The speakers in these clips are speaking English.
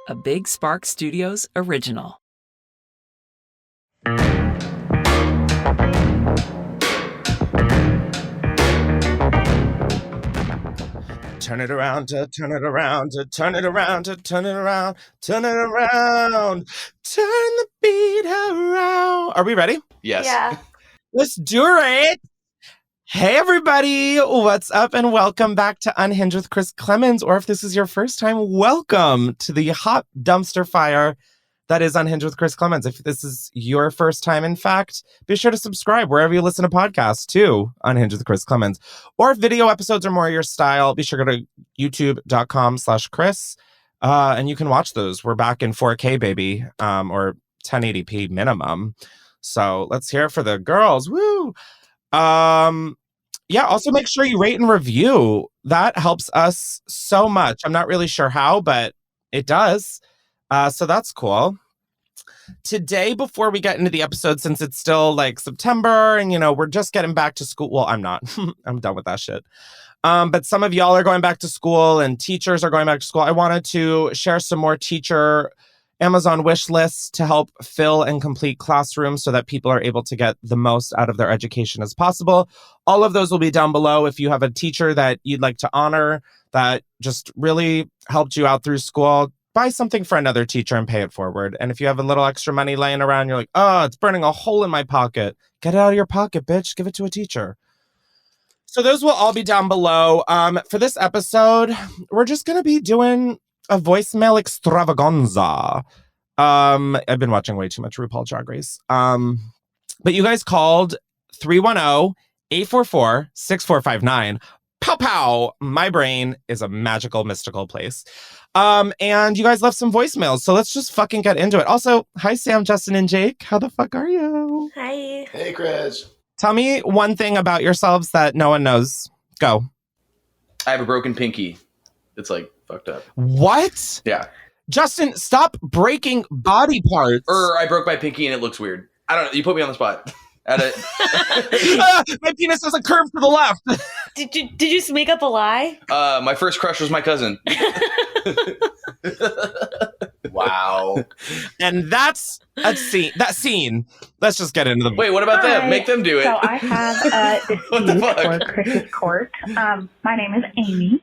a Big Spark Studios original. Turn it around to turn it around to turn it around to turn it around, turn it around, turn the beat around. Are we ready? Yes. Yeah. Let's do it. Hey, everybody. What's up? And welcome back to Unhinged with Chris Klemens. Or if this is your first time, welcome to the hot dumpster fire that is Unhinged with Chris Klemens. If this is your first time, in fact, be sure to subscribe wherever you listen to podcasts to Unhinged with Chris Klemens. Or if video episodes are more your style, be sure to go to youtube.com/Chris. And you can watch those. We're back in 4K, baby, or 1080p minimum. So let's hear it for the girls. Woo! Yeah, also make sure you rate and review. That helps us so much. I'm not really sure how, but it does. So that's cool. Today, before we get into the episode, since it's still like September and, we're just getting back to school. Well, I'm not. I'm done with that shit. But some of y'all are going back to school and teachers are going back to school. I wanted to share some more teacher Amazon wish lists to help fill and complete classrooms so that people are able to get the most out of their education as possible. All of those will be down below. If you have a teacher that you'd like to honor that just really helped you out through school, buy something for another teacher and pay it forward. And if you have a little extra money laying around, you're like, oh, it's burning a hole in my pocket. Get it out of your pocket, bitch. Give it to a teacher. So those will all be down below. For this episode, we're just going to be doing a voicemail extravaganza. I've been watching way too much RuPaul Drag Race. But you guys called 310-844-6459. Pow pow. My brain is a magical, mystical place. And you guys left some voicemails, so let's just fucking get into it. Also, hi Sam, Justin, and Jake. How the fuck are you? Hi. Hey, Chris. Tell me one thing about yourselves that no one knows. Go. I have a broken pinky. It's like fucked up. What? Yeah. Justin, stop breaking body parts. I broke my pinky and it looks weird. I don't know. You put me on the spot. My penis has a curve to the left. Did you just make up a lie? My first crush was my cousin. Wow. And that's a scene. That scene. Let's just get into the. Wait, what about them? Make them do it. So I have a What the dispute fuck? for Chris's court. My name is Amy.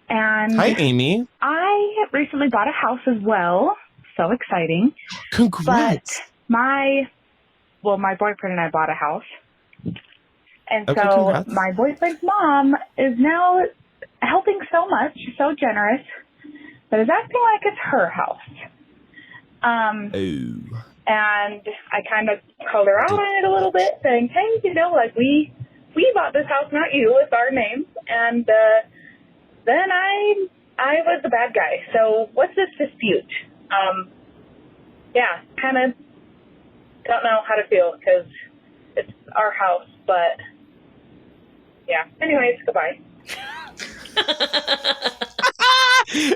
And Hi, Amy. I recently bought a house as well. So exciting. Congrats. But my boyfriend and I bought a house. And Okay, so congrats. my boyfriend's mom is now helping so much, so generous, that is acting like it's her house. Oh. And I kind of called her out on it a little bit, saying, hey, we bought this house, not you. It's our name. And then I was the bad guy. So what's this dispute? Yeah, kind of don't know how to feel because it's our house, but yeah. Anyways, goodbye.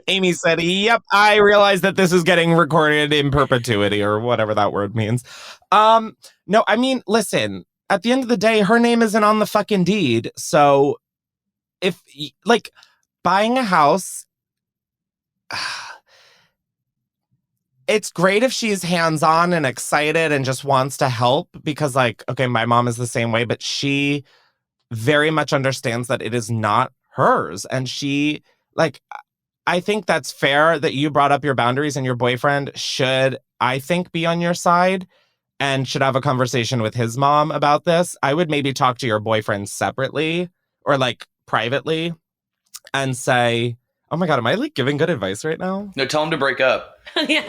Amy said, yep, I realize that this is getting recorded in perpetuity or whatever that word means. No, I mean, listen, at the end of the day, her name isn't on the fucking deed. So if like buying a house, it's great if she's hands-on and excited and just wants to help because like, okay, my mom is the same way, but she very much understands that it is not hers. And she like, I think that's fair that you brought up your boundaries and your boyfriend should, I think, be on your side and should have a conversation with his mom about this. I would maybe talk to your boyfriend separately or like privately and say, oh my God, am I like giving good advice right now? No, tell him to break up. Yeah.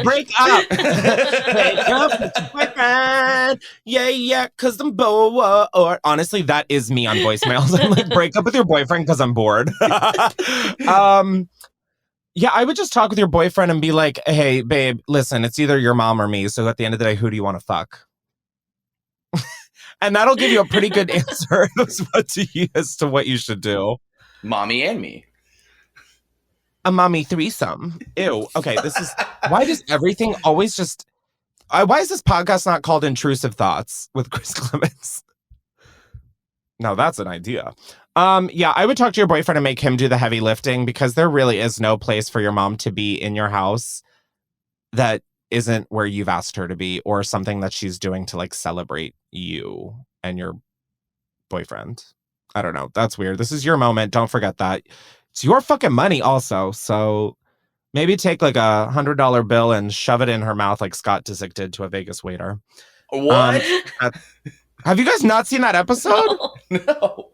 Break up. Break up with your boyfriend. Yeah, because I'm bored. Or honestly, that is me on voicemails. I'm like, break up with your boyfriend because I'm bored. Yeah, I would just talk with your boyfriend and be like, hey, babe, listen, it's either your mom or me. So at the end of the day, who do you want to fuck? And that'll give you a pretty good answer as to what you should do. Mommy and me. A mommy threesome. Ew. Okay, this is... Why does everything always just... why is this podcast not called Intrusive Thoughts with Chris Klemens? No, that's an idea. Yeah, I would talk to your boyfriend and make him do the heavy lifting because there really is no place for your mom to be in your house that isn't where you've asked her to be or something that she's doing to like celebrate you and your boyfriend. I don't know. That's weird. This is your moment. Don't forget that. It's your fucking money also. So maybe take like $100 bill and shove it in her mouth like Scott Disick did to a Vegas waiter. What? Have you guys not seen that episode? No.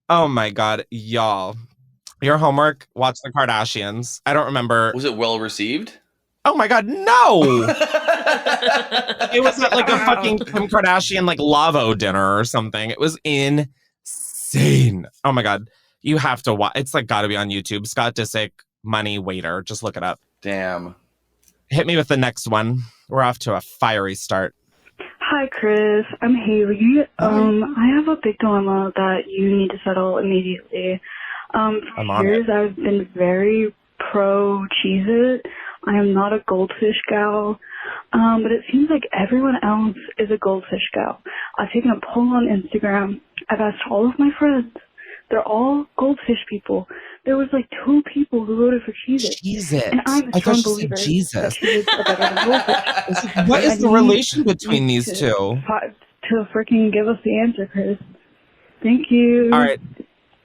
Oh my God, y'all. Your homework, watch the Kardashians. I don't remember. Was it well received? Oh my God, no! It was at like a fucking Kim Kardashian like Lavo dinner or something. It was insane. Oh my God. You have to watch. It's like gotta be on YouTube. Scott Disick, money waiter. Just look it up. Damn. Hit me with the next one. We're off to a fiery start. Hi, Chris. I'm Haley. I have a big dilemma that you need to settle immediately. For years, I've been very pro Cheez-It. I am not a Goldfish gal, but it seems like everyone else is a Goldfish gal. I've taken a poll on Instagram. I've asked all of my friends. They're all Goldfish people. There was like 2 people who voted for Cheez-It. Cheez-It. And I'm a I strong thought believer that Jesus. Cheez-Its are better than Goldfish. What is the relation between these two? To freaking give us the answer, Chris. Thank you. All right.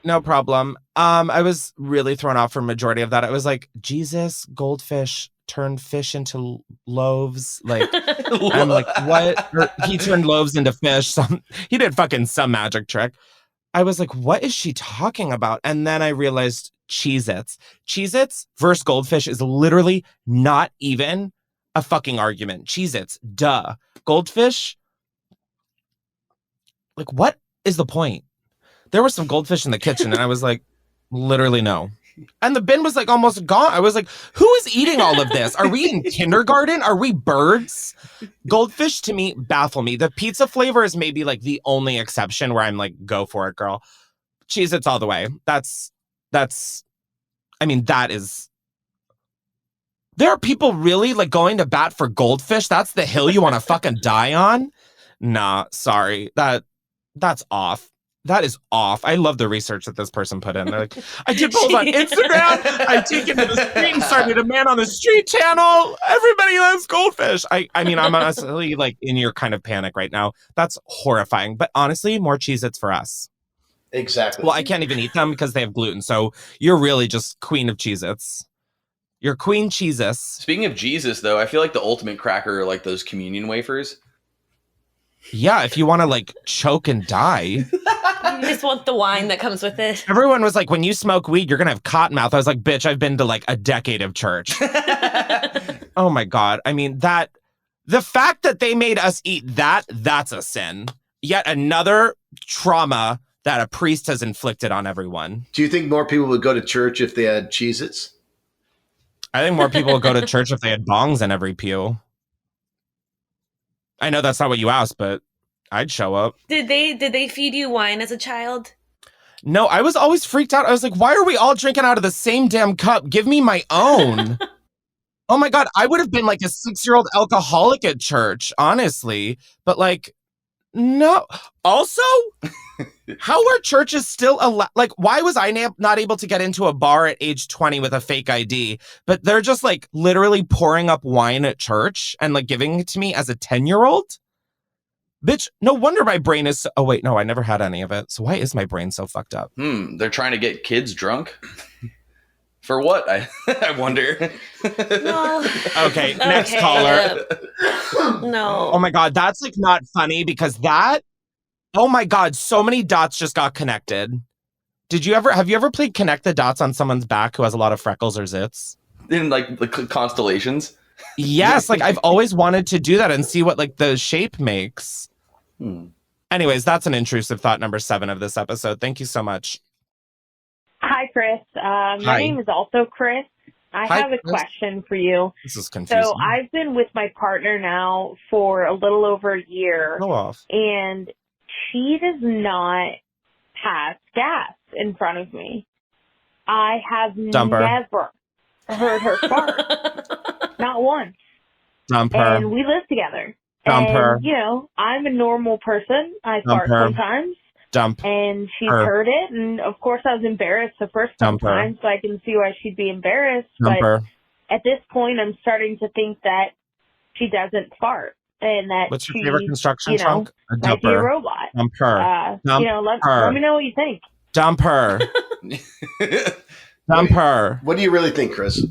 No problem. I was really thrown off for majority of that. I was like, Jesus, Goldfish turned fish into loaves. Like, I'm like, what? Or he turned loaves into fish. He did fucking some magic trick. I was like, what is she talking about? And then I realized Cheez-Its. Cheez-Its versus Goldfish is literally not even a fucking argument. Cheez-Its, duh. Goldfish, like, what is the point? There were some goldfish in the kitchen, and I was like, literally no. And the bin was like almost gone. I was like, who is eating all of this? Are we in kindergarten? Are we birds? Goldfish to me baffle me. The pizza flavor is maybe like the only exception where I'm like, go for it, girl. Cheez-Its all the way. I mean, that is. There are people really like going to bat for Goldfish. That's the hill you want to fucking die on? Nah, sorry. That's off. That is off. I love the research that this person put in. They're like, I did polls on Instagram. I've taken to the street and started a man on the street channel. Everybody loves Goldfish. I mean, I'm honestly like in your kind of panic right now. That's horrifying. But honestly, more Cheez-Its for us. Exactly. Well, I can't even eat them because they have gluten. So you're really just queen of Cheez-Its. You're Queen Cheez-Its. Speaking of Jesus, though, I feel like the ultimate cracker are like those communion wafers. Yeah, if you want to like choke and die. You just want the wine that comes with it. Everyone was like, when you smoke weed, you're going to have cotton mouth. I was like, bitch, I've been to like a decade of church. Oh my God. I mean, the fact that they made us eat that's a sin. Yet another trauma that a priest has inflicted on everyone. Do you think more people would go to church if they had Cheez-Its? I think more people would go to church if they had bongs in every pew. I know that's not what you asked, but I'd show up. Did they feed you wine as a child? No, I was always freaked out. I was like, why are we all drinking out of the same damn cup? Give me my own. Oh my God, I would have been like a 6-year-old alcoholic at church, honestly. But like, no. Also, how are churches still allowed? Like, why was I not able to get into a bar at age 20 with a fake ID? But they're just like literally pouring up wine at church and like giving it to me as a 10-year-old? Bitch, no wonder my brain is. Oh, wait, no, I never had any of it. So why is my brain so fucked up? They're trying to get kids drunk? For what? I wonder. No. Okay, next caller. No. Oh my God, that's like not funny because oh my God, so many dots just got connected. Have you ever played connect the dots on someone's back who has a lot of freckles or zits? In like the constellations? Yes, like I've always wanted to do that and see what like the shape makes. Anyways, that's an intrusive thought number 7 of this episode. Thank you so much. Hi, Chris. My name is also Chris. I have a question for you. This is confusing. So I've been with my partner now for a little over a year. Go off. And she does not pass gas in front of me. I have never heard her fart. Not once. Dump her. And we live together. Dump her. You know, I'm a normal person. I fart sometimes. Dump. And she's her. heard it, and of course I was embarrassed the first Dump her. time, so I can see why she'd be embarrassed. Dump but her. at this point, I'm starting to think that she doesn't fart, and that What's your she, favorite construction you know, trunk? A might be a dumper. robot. Dump her. Dump You know, let her. me know what you think. Dump her. Dump her. What do you really think, Chris?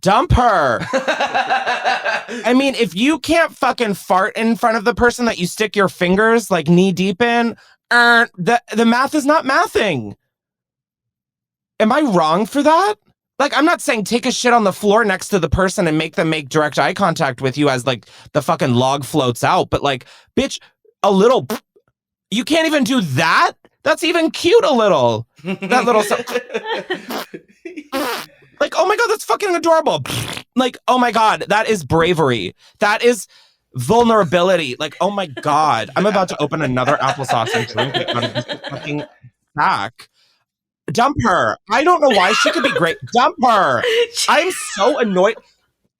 Dump her. I mean, if you can't fucking fart in front of the person that you stick your fingers like knee deep in, the math is not mathing. Am I wrong for that? Like, I'm not saying take a shit on the floor next to the person and make them make direct eye contact with you as like the fucking log floats out. But like, bitch, a little, you can't even do that? That's even cute a little. That little like, oh my God, that's fucking adorable. Like, oh my God, that is bravery. That is vulnerability. Like, oh my God, I'm about to open another applesauce and drink it out of this fucking sack. Dump her. I don't know why. She could be great. Dump her. I'm so annoyed.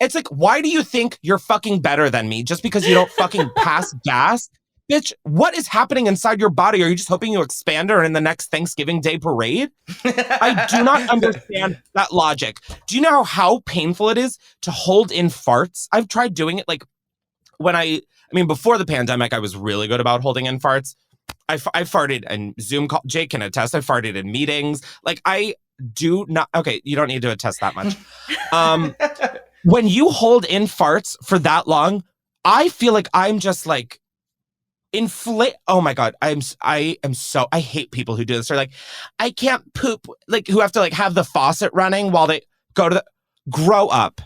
It's like, why do you think you're fucking better than me just because you don't fucking pass gas? Bitch, what is happening inside your body? Are you just hoping you expand her in the next Thanksgiving Day parade? I do not understand that logic. Do you know how painful it is to hold in farts? I've tried doing it like when I mean, before the pandemic, I was really good about holding in farts. I farted in Zoom call. Jake can attest. I farted in meetings. Like I do not. Okay, you don't need to attest that much. When you hold in farts for that long, I feel like I'm just like inflate. Oh my God. I hate people who do this. They're like, I can't poop. Like who have to like have the faucet running while they go to the, grow up.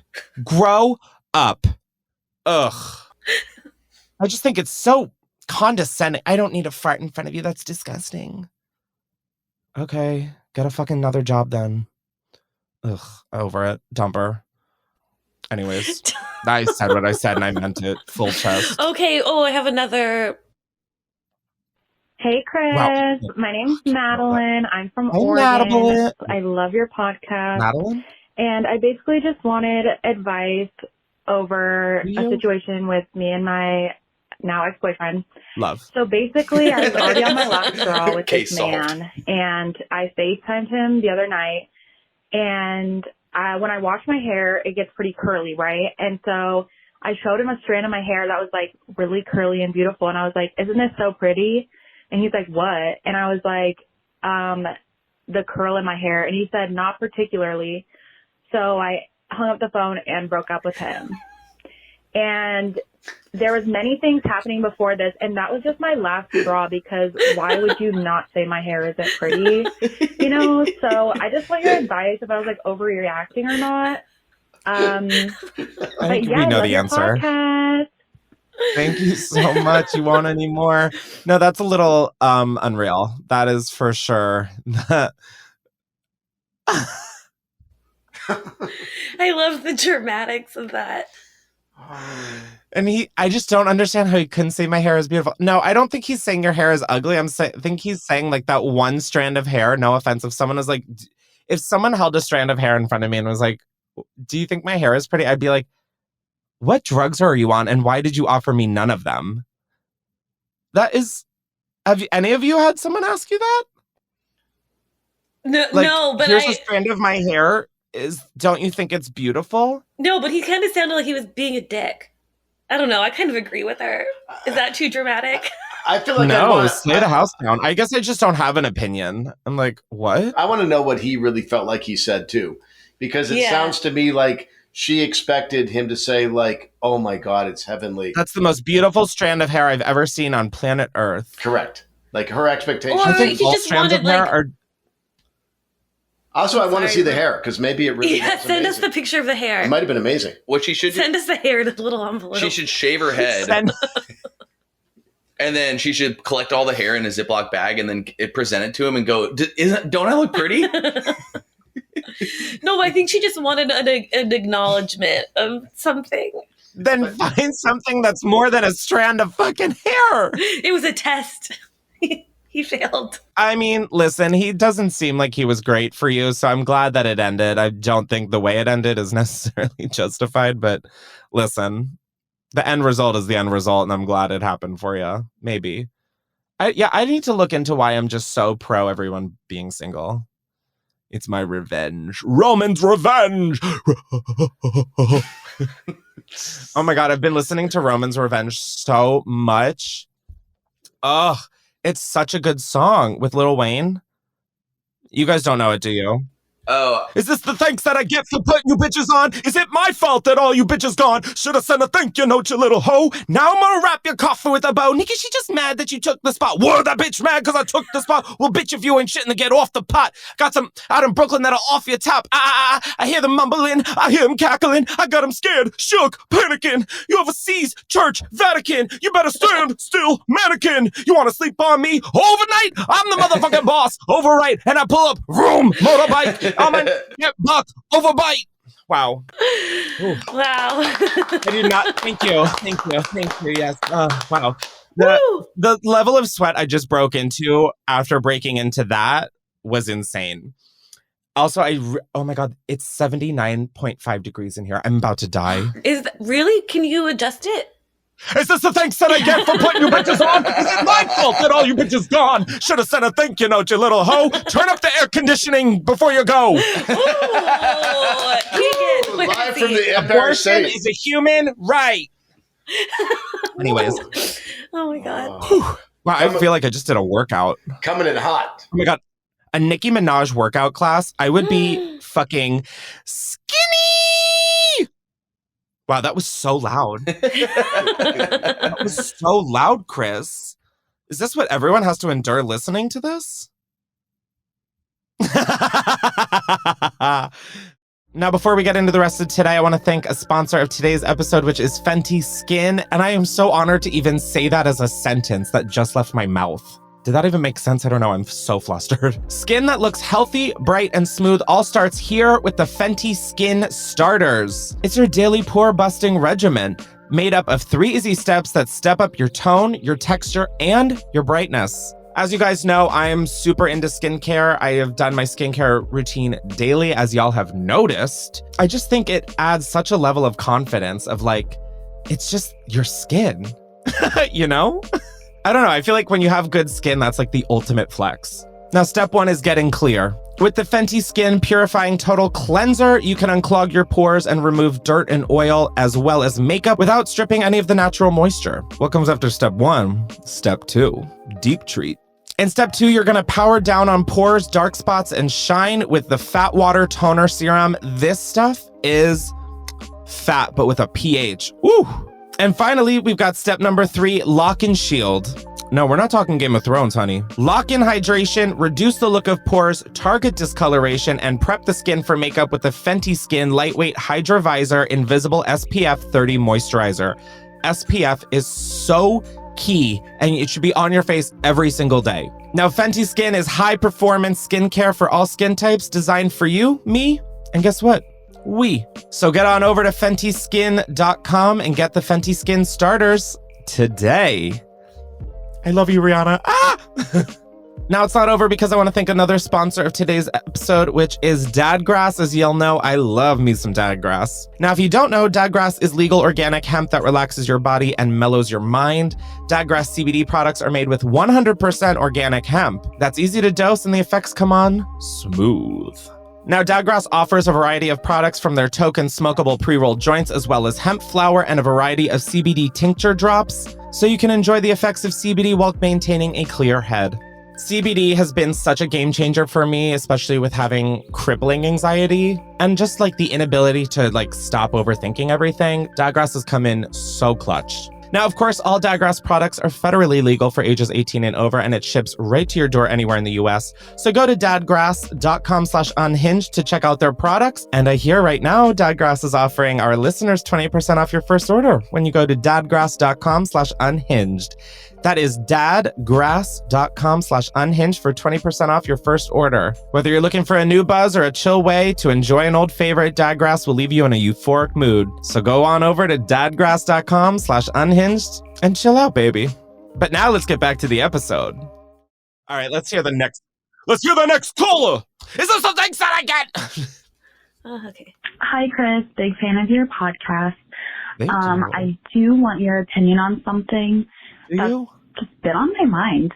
Ugh. I just think it's so condescending. I don't need to fart in front of you. That's disgusting. Okay. Get a fucking another job then. Ugh. Over it. Dumper. Anyways, I said what I said and I meant it. Full chest. Okay. Oh, I have another. Hey, Chris. Wow. My name's Madeline. I'm from Hey, Oregon. Madeline. I love your podcast. Madeline? And I basically just wanted advice over a situation with me and my now ex-boyfriend. Love. So basically, I was already on my last straw with this K-salt. man, and I FaceTimed him the other night, and when I wash my hair, it gets pretty curly, right? And so I showed him a strand of my hair that was like really curly and beautiful, and I was like, isn't this so pretty? And he's like, what? And I was like, the curl in my hair. And he said, not particularly. So I hung up the phone and broke up with him. And there was many things happening before this, and that was just my last straw, because why would you not say my hair isn't pretty? You know, so I just want your advice if I was like overreacting or not. I think we know the answer. Podcast. Thank you so much. You won't anymore. No, that's a little unreal. That is for sure. I love the dramatics of that. And I just don't understand how he couldn't say my hair is beautiful. No, I don't think he's saying your hair is ugly. I think he's saying like that one strand of hair. No offense. If someone was like, if someone held a strand of hair in front of me and was like, do you think my hair is pretty? I'd be like, what drugs are you on? And why did you offer me none of them? Have any of you had someone ask you that? No, Like, no, but here's a strand of my hair. Don't you think it's beautiful? No, but he kind of sounded like he was being a dick. I don't know. I kind of agree with her. Is that too dramatic? I feel like no, stay the house down. I guess I just don't have an opinion. I'm like, what? I want to know what he really felt like he said too, because it sounds to me like she expected him to say like, "Oh my God, it's heavenly." That's the most beautiful strand of hair I've ever seen on planet Earth. Correct. Like her expectation. Or I think he all just strands of wanted, hair like- are. Also, I want to see the hair because maybe it really. Yeah, send us the picture of the hair. It might have been amazing. What she should do, Send us the hair in a little envelope. she should shave her head, and then she should collect all the hair in a Ziploc bag, and then present it to him and go, "Don't I look pretty?" No, I think she just wanted an acknowledgement of something. Then find something that's more than a strand of fucking hair. It was a test. He failed. I mean, listen, he doesn't seem like he was great for you, so I'm glad that it ended. I don't think the way it ended is necessarily justified, but listen, the end result is the end result, and I'm glad it happened for you. Maybe. I need to look into why I'm just so pro everyone being single. It's my revenge. Roman's revenge. Oh my God, I've been listening to Roman's Revenge so much. Ugh, it's such a good song with Lil Wayne. You guys don't know it, do you? Oh. Is this the thanks that I get for putting you bitches on? Is it my fault that all you bitches gone? Should have sent a thank you note, you little hoe. Now I'm gonna wrap your coffin with a bow. Nikki, she just mad that you took the spot. Whoa, that bitch mad because I took the spot. Well, bitch, if you ain't shitting to get off the pot. Got some out in Brooklyn that'll off your top. I hear them mumbling. I hear them cackling. I got them scared, shook, panicking. You overseas, church, Vatican. You better stand still, mannequin. You want to sleep on me overnight? I'm the motherfucking boss. Overright. And I pull up, vroom, motorbike. I'm a buck overbite. Wow. Ooh. Wow. I did not. Thank you. Yes. Wow. The level of sweat I just broke into after breaking into that was insane. Also, oh my God, it's 79.5 degrees in here. I'm about to die. Is that, really? Can you adjust it? Is this the thanks that I get for putting you bitches on? Is it my fault that all you bitches gone? Should have sent a thank you note, you little hoe. Turn up the air conditioning before you go. Live from the Empire Abortion State. is a human right. Anyways. Oh my God. Wow, I feel like I just did a workout. Coming in hot. Oh my God. A Nicki Minaj workout class, I would be fucking skinny. Wow, that was so loud. That was so loud, Chris. Is this what everyone has to endure listening to this? Now, before we get into the rest of today, I want to thank a sponsor of today's episode, which is Fenty Skin. And I am so honored to even say that as a sentence that just left my mouth. Did that even make sense? I don't know. I'm so flustered. Skin that looks healthy, bright, and smooth all starts here with the Fenty Skin Starters. It's your daily pore-busting regimen, made up of 3 easy steps that step up your tone, your texture, and your brightness. As you guys know, I am super into skincare. I have done my skincare routine daily, as y'all have noticed. I just think it adds such a level of confidence of like, it's just your skin, you know? I don't know. I feel like when you have good skin, that's like the ultimate flex. Now, step 1 is getting clear. With the Fenty Skin Purifying Total Cleanser, you can unclog your pores and remove dirt and oil as well as makeup without stripping any of the natural moisture. What comes after step 1? Step 2, deep treat. In step 2, you're gonna power down on pores, dark spots, and shine with the Fat Water Toner Serum. This stuff is fat, but with a pH. Woo! And finally, we've got step number 3, lock and shield. No, we're not talking Game of Thrones, honey. Lock in hydration, reduce the look of pores, target discoloration, and prep the skin for makeup with the Fenty Skin Lightweight Hydra Visor Invisible SPF 30 Moisturizer. SPF is so key, and it should be on your face every single day. Now, Fenty Skin is high-performance skincare for all skin types, designed for you, me, and guess what? We. So get on over to FentySkin.com and get the Fenty Skin starters today. I love you, Rihanna. Now it's not over because I want to thank another sponsor of today's episode, which is Dadgrass. As y'all know, I love me some Dadgrass. Now, if you don't know, Dadgrass is legal organic hemp that relaxes your body and mellows your mind. Dadgrass CBD products are made with 100% organic hemp. That's easy to dose and the effects come on smooth. Now, Dadgrass offers a variety of products from their token smokable pre-rolled joints, as well as hemp flower and a variety of CBD tincture drops, so you can enjoy the effects of CBD while maintaining a clear head. CBD has been such a game changer for me, especially with having crippling anxiety and just like the inability to like stop overthinking everything. Dadgrass has come in so clutch. Now, of course, all Dadgrass products are federally legal for ages 18 and over, and it ships right to your door anywhere in the US. So go to dadgrass.com/unhinged to check out their products. And I hear right now, Dadgrass is offering our listeners 20% off your first order when you go to dadgrass.com/unhinged. That is dadgrass.com/unhinged for 20% off your first order. Whether you're looking for a new buzz or a chill way to enjoy an old favorite, Dadgrass will leave you in a euphoric mood. So go on over to dadgrass.com/unhinged and chill out, baby. But now let's get back to the episode. All right, let's hear the next caller. Is this the thanks that I get? Okay. Hi, Chris. Big fan of your podcast. Thank you. I do want your opinion on something Do that's you? just been on my mind.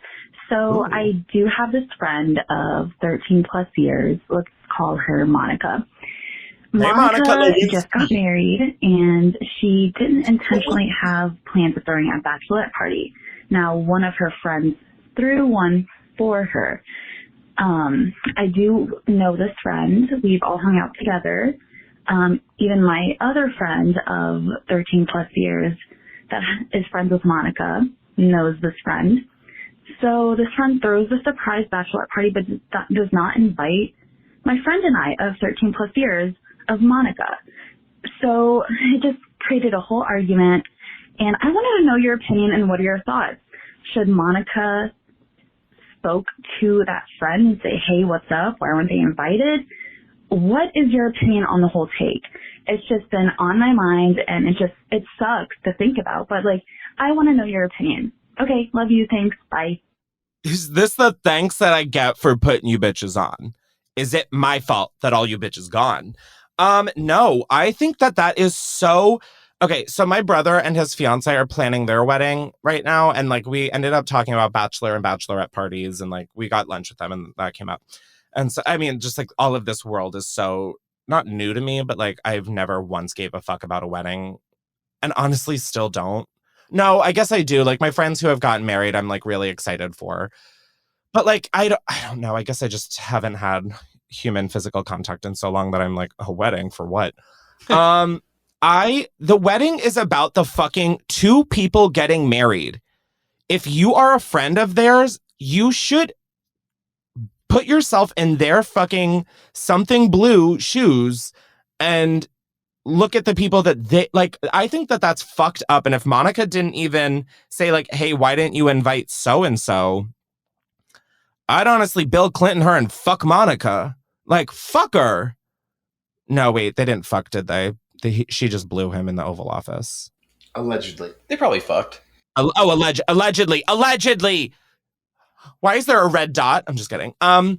So I do have this friend of 13 plus years. Let's call her Monica. Monica just got married, and she didn't intentionally have plans of throwing a bachelorette party. Now, one of her friends threw one for her. I do know this friend. We've all hung out together. Even my other friend of 13 plus years that is friends with Monica knows this friend. So this friend throws a surprise bachelorette party, but does not invite my friend and I of 13 plus years of Monica. So it just created a whole argument. And I wanted to know your opinion and what are your thoughts? Should Monica spoke to that friend and say, hey, what's up? Why weren't they invited? What is your opinion on the whole take? It's just been on my mind, and it sucks to think about, but like, I want to know your opinion. Okay, love you, thanks, bye. Is this the thanks that I get for putting you bitches on? Is it my fault that all you bitches gone? No, I think that is so... Okay, so my brother and his fiance are planning their wedding right now, and like we ended up talking about bachelor and bachelorette parties, and like we got lunch with them, and that came up. And so, I mean, just like all of this world is so not new to me, but like I've never once gave a fuck about a wedding, and honestly still don't. No, I guess I do. Like my friends who have gotten married, I'm like really excited for. But like I don't know. I guess I just haven't had human physical contact in so long that I'm like, a wedding for what? The wedding is about the fucking two people getting married. If you are a friend of theirs, you should put yourself in their fucking something blue shoes and look at the people that they like. I think that that's fucked up. And if Monica didn't even say like, hey, why didn't you invite so-and-so? I'd honestly Bill Clinton her and fuck Monica. Like, fuck her. No, wait, they didn't fuck, did they? She just blew him in the Oval Office. Allegedly. They probably fucked. Allegedly. Why is there a red dot? I'm just kidding. Yeah,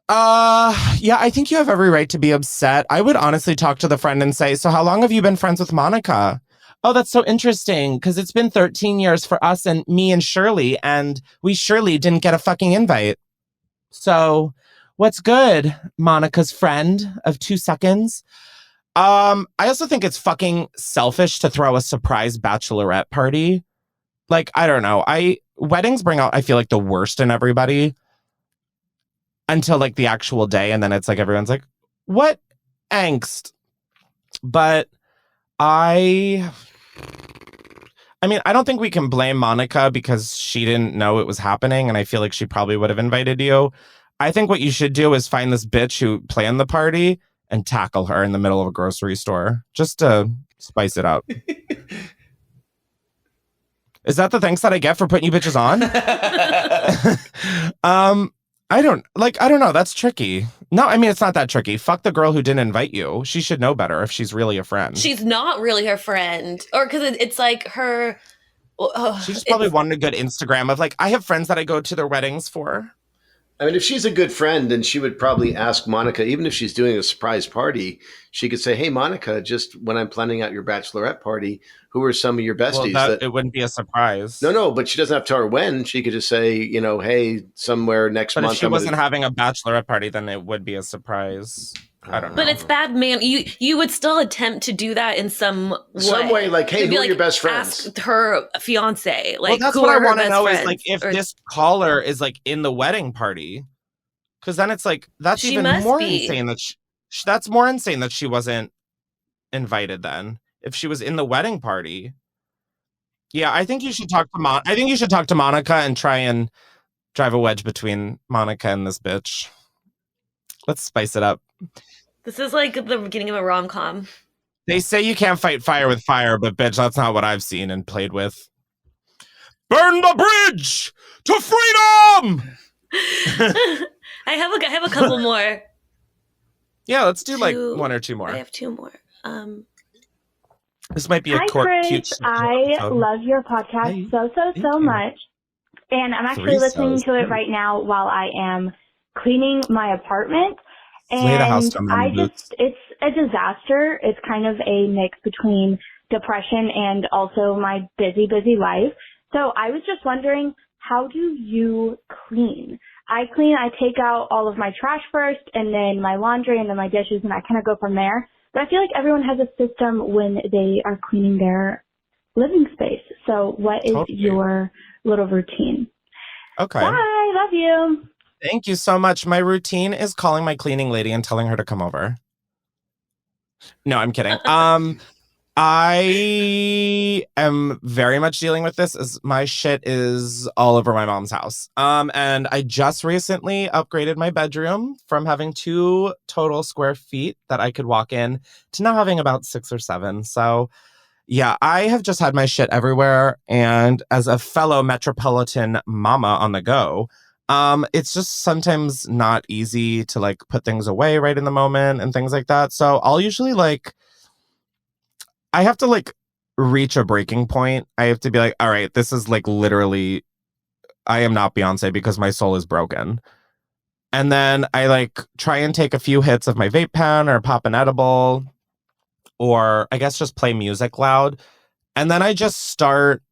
I think you have every right to be upset. I would honestly talk to the friend and say, so how long have you been friends with Monica? Oh, that's so interesting, because it's been 13 years for us and me and Shirley, and we surely didn't get a fucking invite. So, what's good, Monica's friend of 2 seconds? I also think it's fucking selfish to throw a surprise bachelorette party. Like, I don't know. Weddings bring out, I feel like, the worst in everybody until like the actual day. And then it's like, everyone's like, what angst? But I mean, I don't think we can blame Monica because she didn't know it was happening. And I feel like she probably would have invited you. I think what you should do is find this bitch who planned the party and tackle her in the middle of a grocery store just to spice it up. Is that the thanks that I get for putting you bitches on? I don't know. That's tricky. No, I mean, it's not that tricky. Fuck the girl who didn't invite you. She should know better if she's really a friend. She's not really her friend. Or because it's like her... she just probably wanted a good Instagram of like, I have friends that I go to their weddings for. I mean, if she's a good friend, then she would probably ask Monica, even if she's doing a surprise party, she could say, hey, Monica, just when I'm planning out your bachelorette party, who are some of your besties? Well, it wouldn't be a surprise. No, but she doesn't have to tell her when. She could just say, hey, somewhere next month. But if she wasn't having a bachelorette party, then it would be a surprise. I don't know. But it's bad, man. You would still attempt to do that in some way. Some way, like, hey, who are your best friends? Ask her fiance. Like, well, that's who what are I want to know friends? is like if this caller is like in the wedding party, because then it's like that's even more insane that that's more insane that she wasn't invited. Then if she was in the wedding party, yeah, I think you should talk to I think you should talk to Monica and try and drive a wedge between Monica and this bitch. Let's spice it up. This is like the beginning of a rom-com. They say you can't fight fire with fire, but bitch, that's not what I've seen and played with. Burn the bridge to freedom! I have a couple more. Yeah, let's do like one or two more. I have 2 more. This might be a Chris. I love your podcast so much. And I'm actually listening to it right now while I am cleaning my apartment. And it's a disaster. It's kind of a mix between depression and also my busy life. So I was just wondering, how do you clean? I take out all of my trash first and then my laundry and then my dishes, and I kind of go from there. But I feel like everyone has a system when they are cleaning their living space. So what is your little routine? Okay. Bye. Love you. Thank you so much. My routine is calling my cleaning lady and telling her to come over. No, I'm kidding. I am very much dealing with this as my shit is all over my mom's house. And I just recently upgraded my bedroom from having 2 total square feet that I could walk in to now having about 6 or 7. So yeah, I have just had my shit everywhere. And as a fellow metropolitan mama on the go, it's just sometimes not easy to like put things away right in the moment and things like that. So I'll usually I have to like reach a breaking point. I have to be like, all right, this is like literally, I am not Beyonce because my soul is broken. And then I like try and take a few hits of my vape pen or pop an edible, or I guess just play music loud. And then I just start,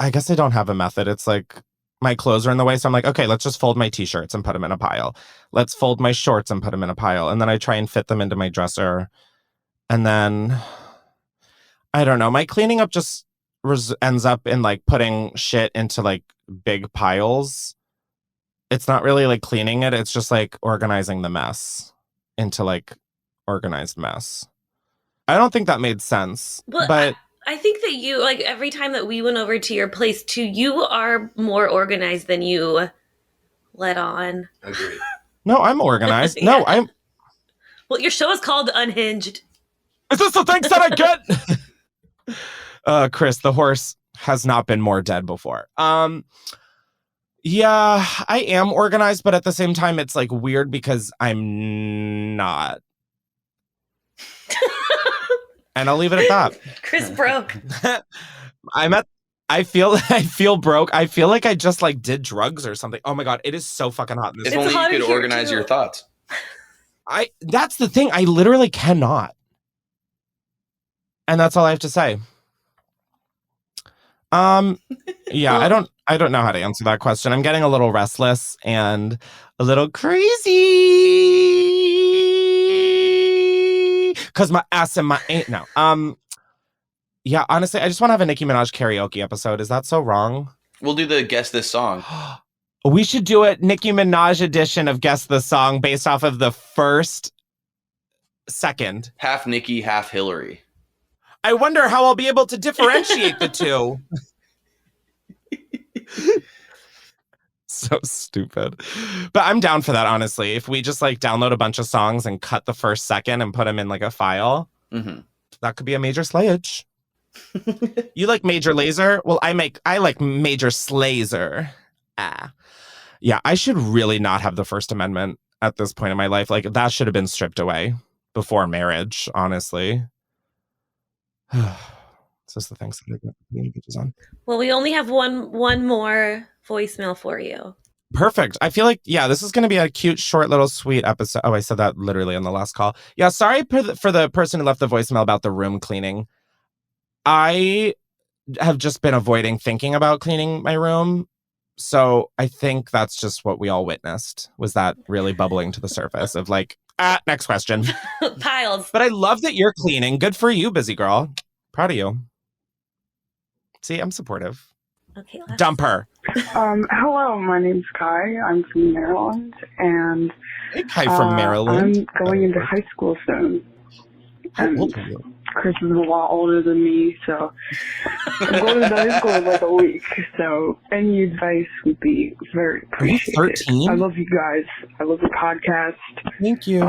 I guess I don't have a method. It's like my clothes are in the way. So I'm like, okay, let's just fold my t-shirts and put them in a pile. Let's fold my shorts and put them in a pile. And then I try and fit them into my dresser. And then I don't know. My cleaning up just ends up in like putting shit into like big piles. It's not really like cleaning it. It's just like organizing the mess into like organized mess. I don't think that made sense. But I think that you, like every time that we went over to your place too, you are more organized than you let on. Agreed. No, I'm organized. Yeah. No, I'm. Well, your show is called Unhinged. Is this the things that I get? Chris, the horse has not been more dead before. Yeah, I am organized, but at the same time, it's like weird because I'm not. And I'll leave it at that. Chris broke. I feel broke. I feel like I just like did drugs or something. Oh my God, it is so fucking hot in this. If only you could organize your thoughts. That's the thing. I literally cannot. And that's all I have to say. Yeah, I don't know how to answer that question. I'm getting a little restless and a little crazy because my ass and my ain't no. Yeah, honestly, I just want to have a Nicki Minaj karaoke episode. Is that so wrong? We'll do the Guess This Song. We should do a Nicki Minaj edition of Guess the Song based off of the first second. Half Nicki, half Hillary. I wonder how I'll be able to differentiate the two. So stupid. But I'm down for that, honestly. If we just like download a bunch of songs and cut the first second and put them in like a file, that could be a major slayage. You like Major Lazer? Well, I like Major Slazer. Yeah, I should really not have the First Amendment at this point in my life. Like that should have been stripped away before marriage, honestly. It's just the things that I get bitches on. Well, we only have one more voicemail for you. Perfect. I feel like, yeah, this is going to be a cute, short, little, sweet episode. Oh, I said that literally on the last call. Yeah, sorry for the person who left the voicemail about the room cleaning. I have just been avoiding thinking about cleaning my room. So I think that's just what we all witnessed, was that really bubbling to the surface of like, next question. Piles. But I love that you're cleaning. Good for you, busy girl. Proud of you. See, I'm supportive. Okay. Dump her. Hello, my name's Kai. I'm from Maryland, and hey, Kai from Maryland. I'm going into high school soon. How old are you? Chris is a lot older than me, so I'm going to high school in like a week. So any advice would be very appreciated. Are you 13? I love you guys. I love the podcast. Thank you.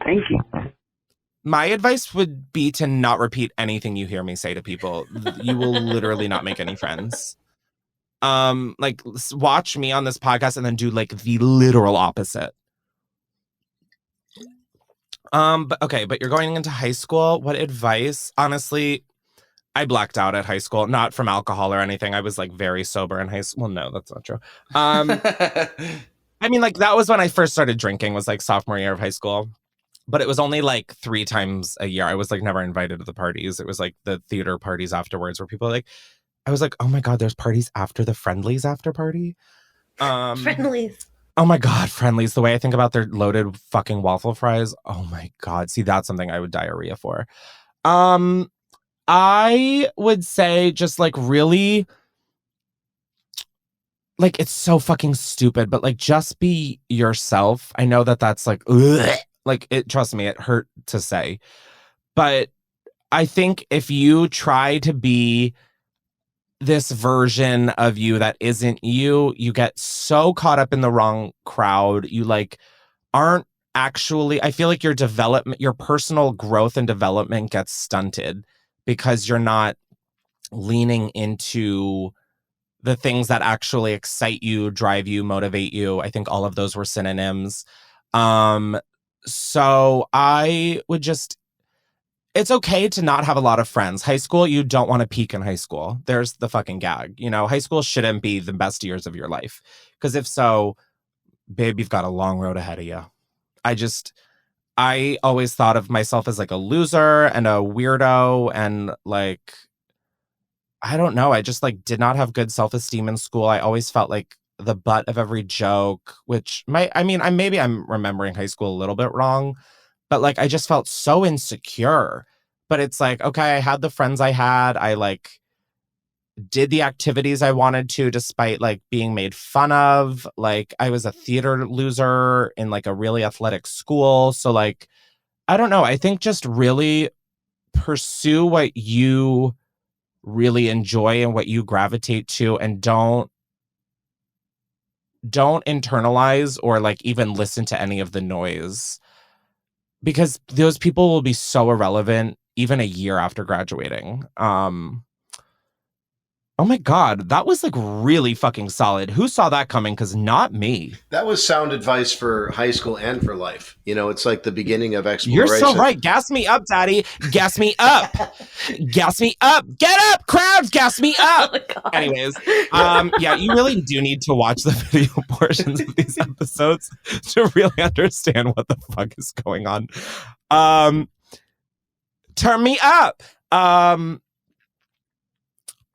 Thank you. My advice would be to not repeat anything you hear me say to people. You will literally not make any friends. Like watch me on this podcast and then do like the literal opposite. But you're going into high school. What advice? Honestly, I blacked out at high school, not from alcohol or anything. I was like very sober in high school. Well, no, that's not true. I mean, like that was when I first started drinking, was like sophomore year of high school. But it was only like 3 times a year. I was like never invited to the parties. It was like the theater parties afterwards where people are like, I was like, oh my God, there's parties after the Friendlies after party. Friendlies. Oh my God, Friendlies. The way I think about their loaded fucking waffle fries. Oh my God. See, that's something I would diarrhea for. I would say just like really, like, it's so fucking stupid, but like just be yourself. I know that that's like, ugh. Like, it, trust me, it hurt to say. But I think if you try to be this version of you that isn't you, you get so caught up in the wrong crowd. You like aren't actually, I feel like your development, your personal growth and development gets stunted because you're not leaning into the things that actually excite you, drive you, motivate you. I think all of those were synonyms. So I would just, it's okay to not have a lot of friends. High school, you don't want to peak in high school. There's the fucking gag. You know, high school shouldn't be the best years of your life. Because if so, babe, you've got a long road ahead of you. I always thought of myself as like a loser and a weirdo and like, I don't know. I just like did not have good self-esteem in school. I always felt like the butt of every joke, which maybe I'm remembering high school a little bit wrong. But like, I just felt so insecure. But it's like, okay, I had the friends I had. I like did the activities I wanted to, despite like being made fun of. Like I was a theater loser in like a really athletic school. So like, I don't know. I think just really pursue what you really enjoy and what you gravitate to, and don't internalize or like even listen to any of the noise. Because those people will be so irrelevant even a year after graduating. Oh my God, that was like really fucking solid. Who saw that coming? Because not me. That was sound advice for high school and for life. You know, it's like the beginning of exploration. You're so right. Gas me up, daddy. Gas me up. Gas me up. Get up, crowds. Gas me up. Oh, anyways, yeah, you really do need to watch the video portions of these episodes to really understand what the fuck is going on. Turn me up.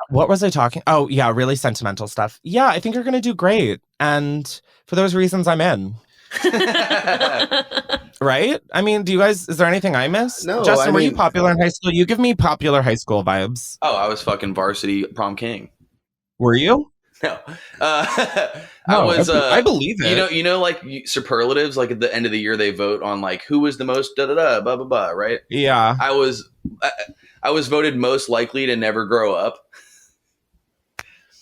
What was I talking? Oh, yeah, really sentimental stuff. Yeah, I think you're going to do great. And for those reasons, I'm in. Right? I mean, is there anything I missed? No, Justin, were you popular in high school? You give me popular high school vibes. Oh, I was fucking varsity prom king. Were you? No. I believe it. You know, like superlatives, like at the end of the year, they vote on like who was the most da-da-da, blah, blah, blah, right? Yeah. I was voted most likely to never grow up.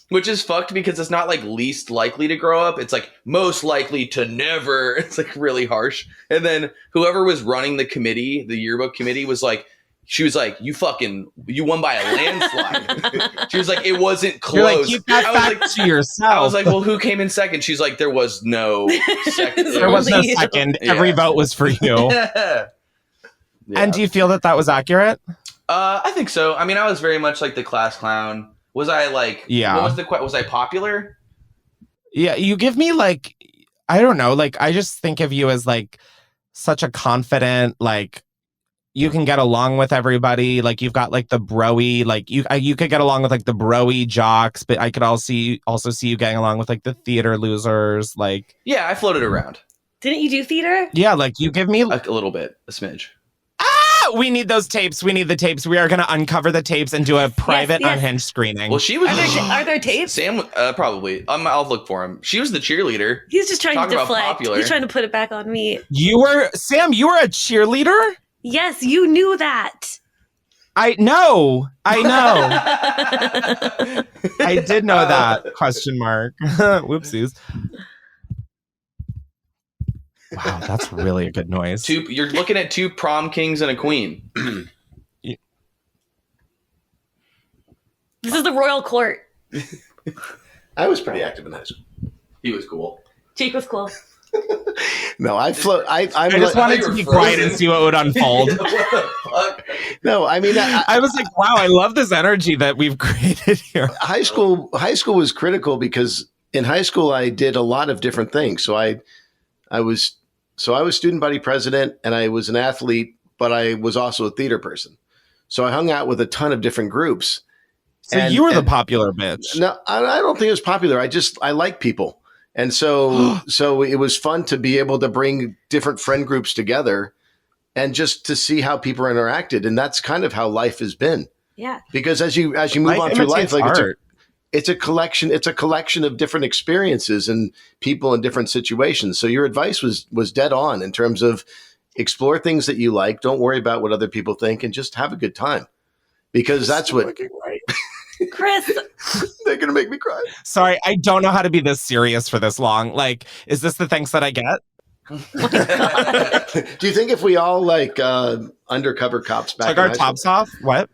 Which is fucked because it's not like least likely to grow up. It's like most likely to never. It's like really harsh. And then whoever was running the committee, the yearbook committee, she was like, you won by a landslide. She was like, it wasn't close. You're like, keep that fact to yourself. I was like, well, who came in second? She's like, there was no second. There was no second. Yeah. Every vote was for you. Yeah. And do you feel that was accurate? I think so. I mean, I was very much like the class clown. Was I like, yeah. Was I popular? Yeah, you give me like, I don't know, like, I just think of you as like such a confident, like, you can get along with everybody. Like, you've got like the bro-y, like, you could get along with like the bro-y jocks, but I could also see you getting along with like the theater losers. Like, yeah, I floated around. Didn't you do theater? Yeah, like, you give me a little bit, a smidge. We need those tapes. We need the tapes. We are going to uncover the tapes and do a private Unhinged screening. Well, she was. Are there tapes? Sam, probably. I'll look for him. She was the cheerleader. He's just trying to deflect. He's trying to put it back on me. Sam, you were a cheerleader? Yes, you knew that. I know. I did know that. Question mark. Whoopsies. Wow, that's really a good noise. You're looking at two prom kings and a queen. This is the royal court. I was pretty active in high school. He was cool. Jake was cool. No, I just wanted to be quiet and see what would unfold. What the fuck? No, I mean, I was like, wow, I love this energy that we've created here. High school was critical because in high school I did a lot of different things. So I was student body president and I was an athlete, but I was also a theater person. So I hung out with a ton of different groups. So you were the popular bitch. No, I don't think it was popular. I like people. And so it was fun to be able to bring different friend groups together and just to see how people interacted. And that's kind of how life has been. Yeah. Because as you move on through life, like it's a collection of different experiences and people in different situations. So your advice was dead on in terms of explore things that you like. Don't worry about what other people think and just have a good time. Because that's what Chris, they're going to make me cry. Sorry, I don't know how to be this serious for this long. Like, is this the thanks that I get? Do you think if we all like undercover cops back took our tops off? What?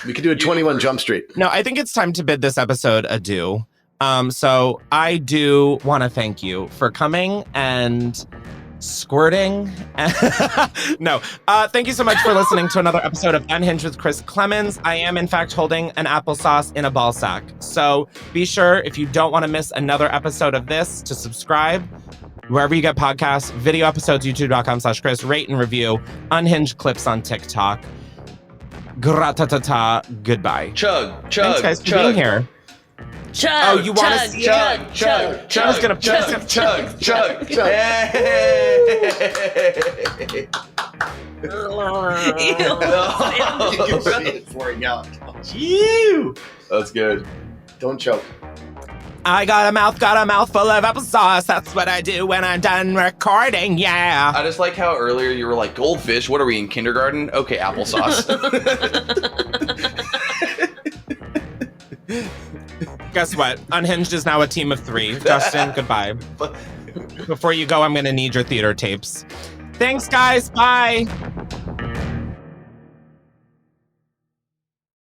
We could do a 21 Jump Street. No, I think it's time to bid this episode adieu. So I do want to thank you for coming and squirting. No, thank you so much for listening to another episode of Unhinged with Chris Klemens. I am, in fact, holding an applesauce in a ball sack. So be sure, if you don't want to miss another episode of this, to subscribe wherever you get podcasts, video episodes, youtube.com/Chris, rate and review, Unhinged clips on TikTok. Gratata, goodbye. Chug. Thanks, guys, for being here. Chug. Oh, you want to chug. I was gonna chug. You can see it pouring out. Ew. That's good. Don't choke. I got a mouthful of applesauce. That's what I do when I'm done recording. Yeah. I just like how earlier you were like, Goldfish. What are we in kindergarten? Okay, applesauce. Guess what? Unhinged is now a team of 3. Justin, goodbye. Before you go, I'm going to need your theater tapes. Thanks, guys. Bye.